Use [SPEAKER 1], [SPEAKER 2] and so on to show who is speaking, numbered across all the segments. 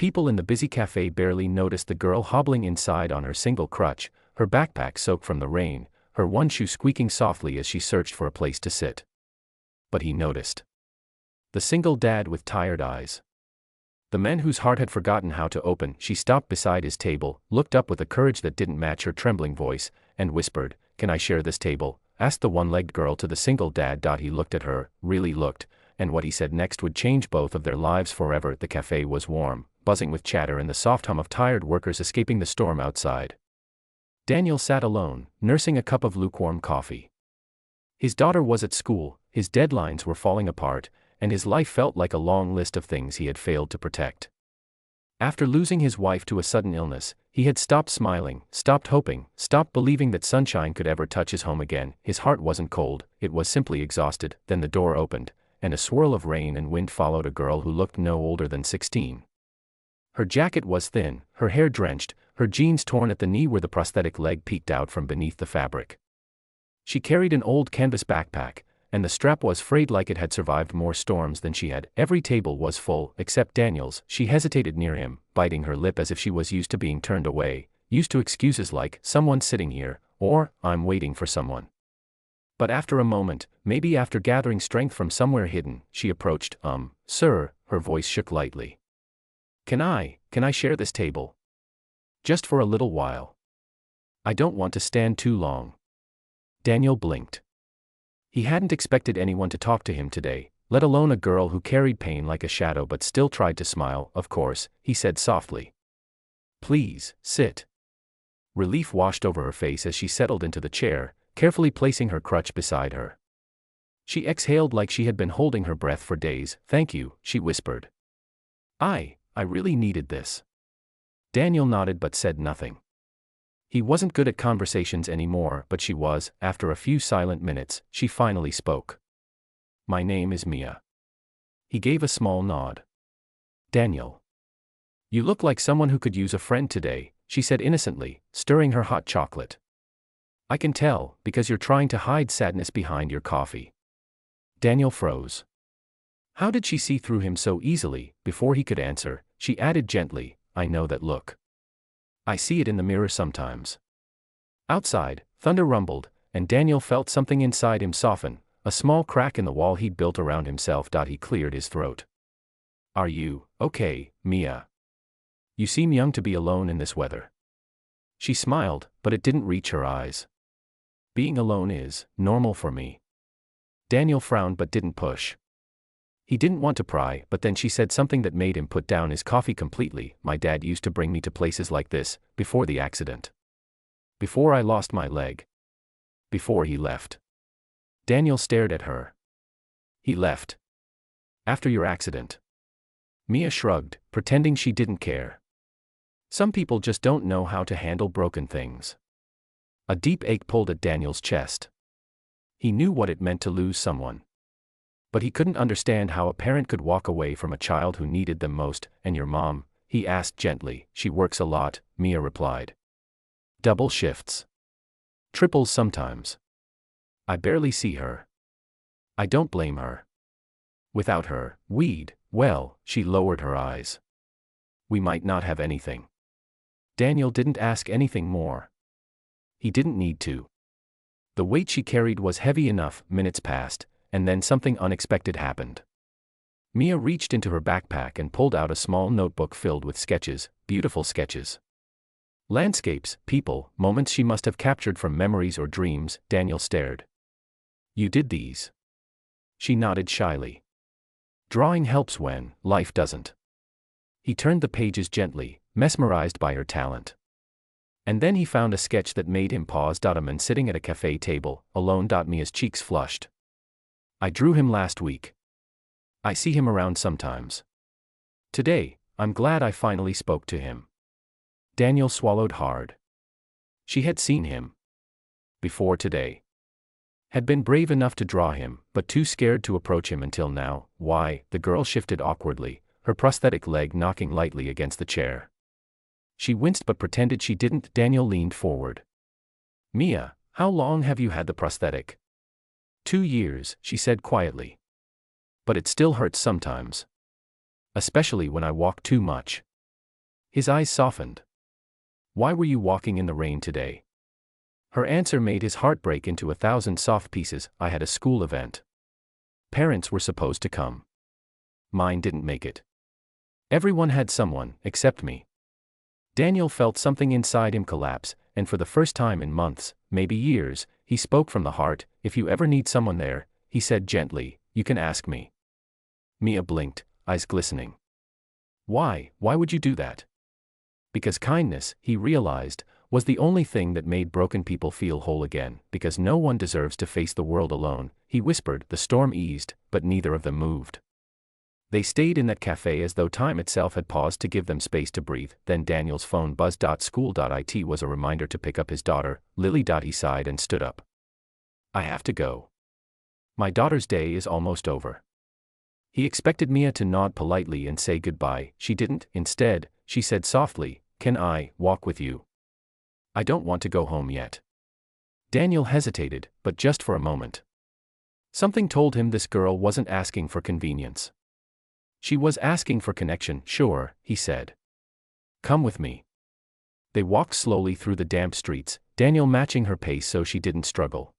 [SPEAKER 1] People in the busy cafe barely noticed the girl hobbling inside on her single crutch, her backpack soaked from the rain, her one shoe squeaking softly as she searched for a place to sit. But he noticed. The single dad with tired eyes. The man whose heart had forgotten how to open. She stopped beside his table, looked up with a courage that didn't match her trembling voice, and whispered, "Can I share this table?" asked the one-legged girl to the single dad. He looked at her, really looked, and what he said next would change both of their lives forever. The cafe was warm, buzzing with chatter and the soft hum of tired workers escaping the storm outside. Daniel sat alone, nursing a cup of lukewarm coffee. His daughter was at school, his deadlines were falling apart, and his life felt like a long list of things he had failed to protect. After losing his wife to a sudden illness, he had stopped smiling, stopped hoping, stopped believing that sunshine could ever touch his home again. His heart wasn't cold, it was simply exhausted. Then the door opened, and a swirl of rain and wind followed a girl who looked no older than 16. Her jacket was thin, her hair drenched, her jeans torn at the knee where the prosthetic leg peeked out from beneath the fabric. She carried an old canvas backpack, and the strap was frayed like it had survived more storms than she had. Every table was full, except Daniel's. She hesitated near him, biting her lip as if she was used to being turned away, used to excuses like, "Someone's sitting here," or, "I'm waiting for someone." But after a moment, maybe after gathering strength from somewhere hidden, she approached. Sir," her voice shook lightly. Can I share this table? Just for a little while. I don't want to stand too long." Daniel blinked. He hadn't expected anyone to talk to him today, let alone a girl who carried pain like a shadow but still tried to smile. "Of course," he said softly. "Please, sit." Relief washed over her face as she settled into the chair, carefully placing her crutch beside her. She exhaled like she had been holding her breath for days. "Thank you," she whispered. I really needed this." Daniel nodded but said nothing. He wasn't good at conversations anymore, but she was. After a few silent minutes, she finally spoke. "My name is Mia." He gave a small nod. "Daniel. You look like someone who could use a friend today," she said innocently, stirring her hot chocolate. "I can tell, because you're trying to hide sadness behind your coffee." Daniel froze. How did she see through him so easily? Before he could answer, she added gently, "I know that look. I see it in the mirror sometimes." Outside, thunder rumbled, and Daniel felt something inside him soften, a small crack in the wall he'd built around himself. He cleared his throat. "Are you okay, Mia? You seem young to be alone in this weather." She smiled, but it didn't reach her eyes. "Being alone is normal for me." Daniel frowned but didn't push. He didn't want to pry, but then she said something that made him put down his coffee completely. "My dad used to bring me to places like this, before the accident. Before I lost my leg. Before he left." Daniel stared at her. "He left? After your accident?" Mia shrugged, pretending she didn't care. "Some people just don't know how to handle broken things." A deep ache pulled at Daniel's chest. He knew what it meant to lose someone. But he couldn't understand how a parent could walk away from a child who needed them most. "And your mom?" he asked gently. "She works a lot," Mia replied. "Double shifts. Triples sometimes. I barely see her." "I don't blame her. Without her, well," she lowered her eyes. "We might not have anything." Daniel didn't ask anything more. He didn't need to. The weight she carried was heavy enough. Minutes passed, and then something unexpected happened. Mia reached into her backpack and pulled out a small notebook filled with sketches, beautiful sketches. Landscapes, people, moments she must have captured from memories or dreams. Daniel stared. "You did these?" She nodded shyly. "Drawing helps when life doesn't." He turned the pages gently, mesmerized by her talent. And then he found a sketch that made him pause. "A man sitting at a cafe table, alone." Mia's cheeks flushed. "I drew him last week. I see him around sometimes. Today, I'm glad I finally spoke to him." Daniel swallowed hard. She had seen him before today. Had been brave enough to draw him, but too scared to approach him until now. "Why?" The girl shifted awkwardly, her prosthetic leg knocking lightly against the chair. She winced but pretended she didn't. Daniel leaned forward. "Mia, how long have you had the prosthetic?" 2 years, she said quietly. "But it still hurts sometimes. Especially when I walk too much." His eyes softened. Why were you walking in the rain today? Her answer made his heart break into 1,000 soft pieces. I had a school event. Parents were supposed to come. Mine didn't make it. Everyone had someone, except me. Daniel felt something inside him collapse, and for the first time in months, maybe years, he spoke from the heart. If you ever need someone there, he said gently, you can ask me. Mia blinked, eyes glistening. Why would you do that? Because kindness, he realized, was the only thing that made broken people feel whole again. Because no one deserves to face the world alone, he whispered. The storm eased, but neither of them moved. They stayed in that cafe as though time itself had paused to give them space to breathe. Then Daniel's phone buzzed. School.it was a reminder to pick up his daughter, Lily. He sighed and stood up. I have to go. My daughter's day is almost over. He expected Mia to nod politely and say goodbye. She didn't. Instead, she said softly, can I walk with you? I don't want to go home yet. Daniel hesitated, but just for a moment. Something told him this girl wasn't asking for convenience. She was asking for connection. Sure, he said. Come with me. They walked slowly through the damp streets, Daniel matching her pace so she didn't struggle.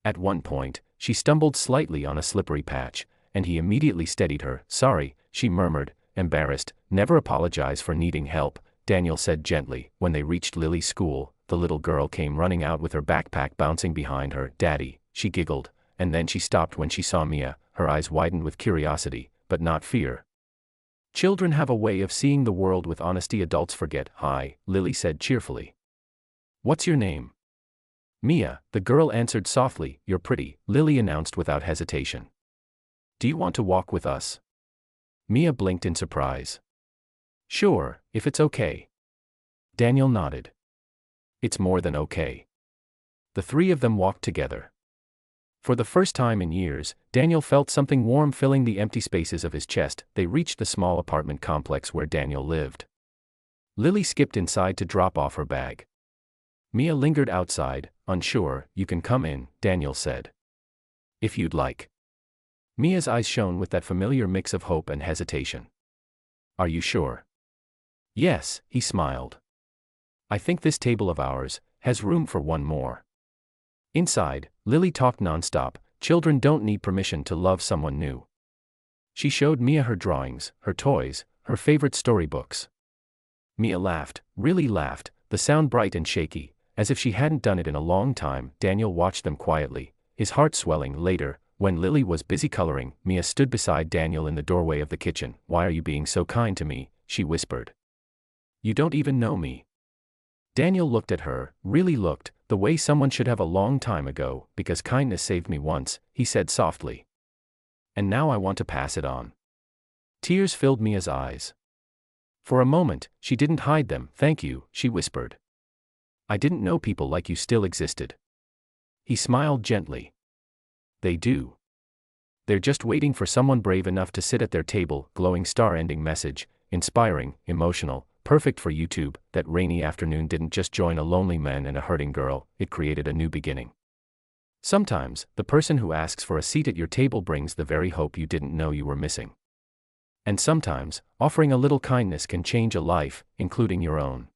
[SPEAKER 1] At one point, she stumbled slightly on a slippery patch, and he immediately steadied her. Sorry, she murmured, embarrassed. Never apologize for needing help, Daniel said gently. When they reached Lily's school, the little girl came running out with her backpack bouncing behind her. Daddy, she giggled, and then she stopped when she saw Mia. Her eyes widened with curiosity, but not fear. Children have a way of seeing the world with honesty adults forget. Hi, Lily said cheerfully. What's your name? Mia, the girl answered softly. You're pretty, Lily announced without hesitation. Do you want to walk with us? Mia blinked in surprise. Sure, if it's okay. Daniel nodded. It's more than okay. The three of them walked together. For the first time in years, Daniel felt something warm filling the empty spaces of his chest. They reached the small apartment complex where Daniel lived. Lily skipped inside to drop off her bag. Mia lingered outside, unsure. You can come in, Daniel said. If you'd like. Mia's eyes shone with that familiar mix of hope and hesitation. Are you sure? Yes, he smiled. I think this table of ours has room for one more. Inside, Lily talked nonstop. Children don't need permission to love someone new. She showed Mia her drawings, her toys, her favorite storybooks. Mia laughed, really laughed, the sound bright and shaky, as if she hadn't done it in a long time. Daniel watched them quietly, his heart swelling. Later, when Lily was busy coloring, Mia stood beside Daniel in the doorway of the kitchen. Why are you being so kind to me? She whispered. You don't even know me. Daniel looked at her, really looked, the way someone should have a long time ago. Because kindness saved me once, he said softly. And now I want to pass it on. Tears filled Mia's eyes. For a moment, she didn't hide them. Thank you, she whispered. I didn't know people like you still existed. He smiled gently. They do. They're just waiting for someone brave enough to sit at their table. Glowing star-ending message, inspiring, emotional, perfect for YouTube. That rainy afternoon didn't just join a lonely man and a hurting girl, it created a new beginning. Sometimes, the person who asks for a seat at your table brings the very hope you didn't know you were missing. And sometimes, offering a little kindness can change a life, including your own.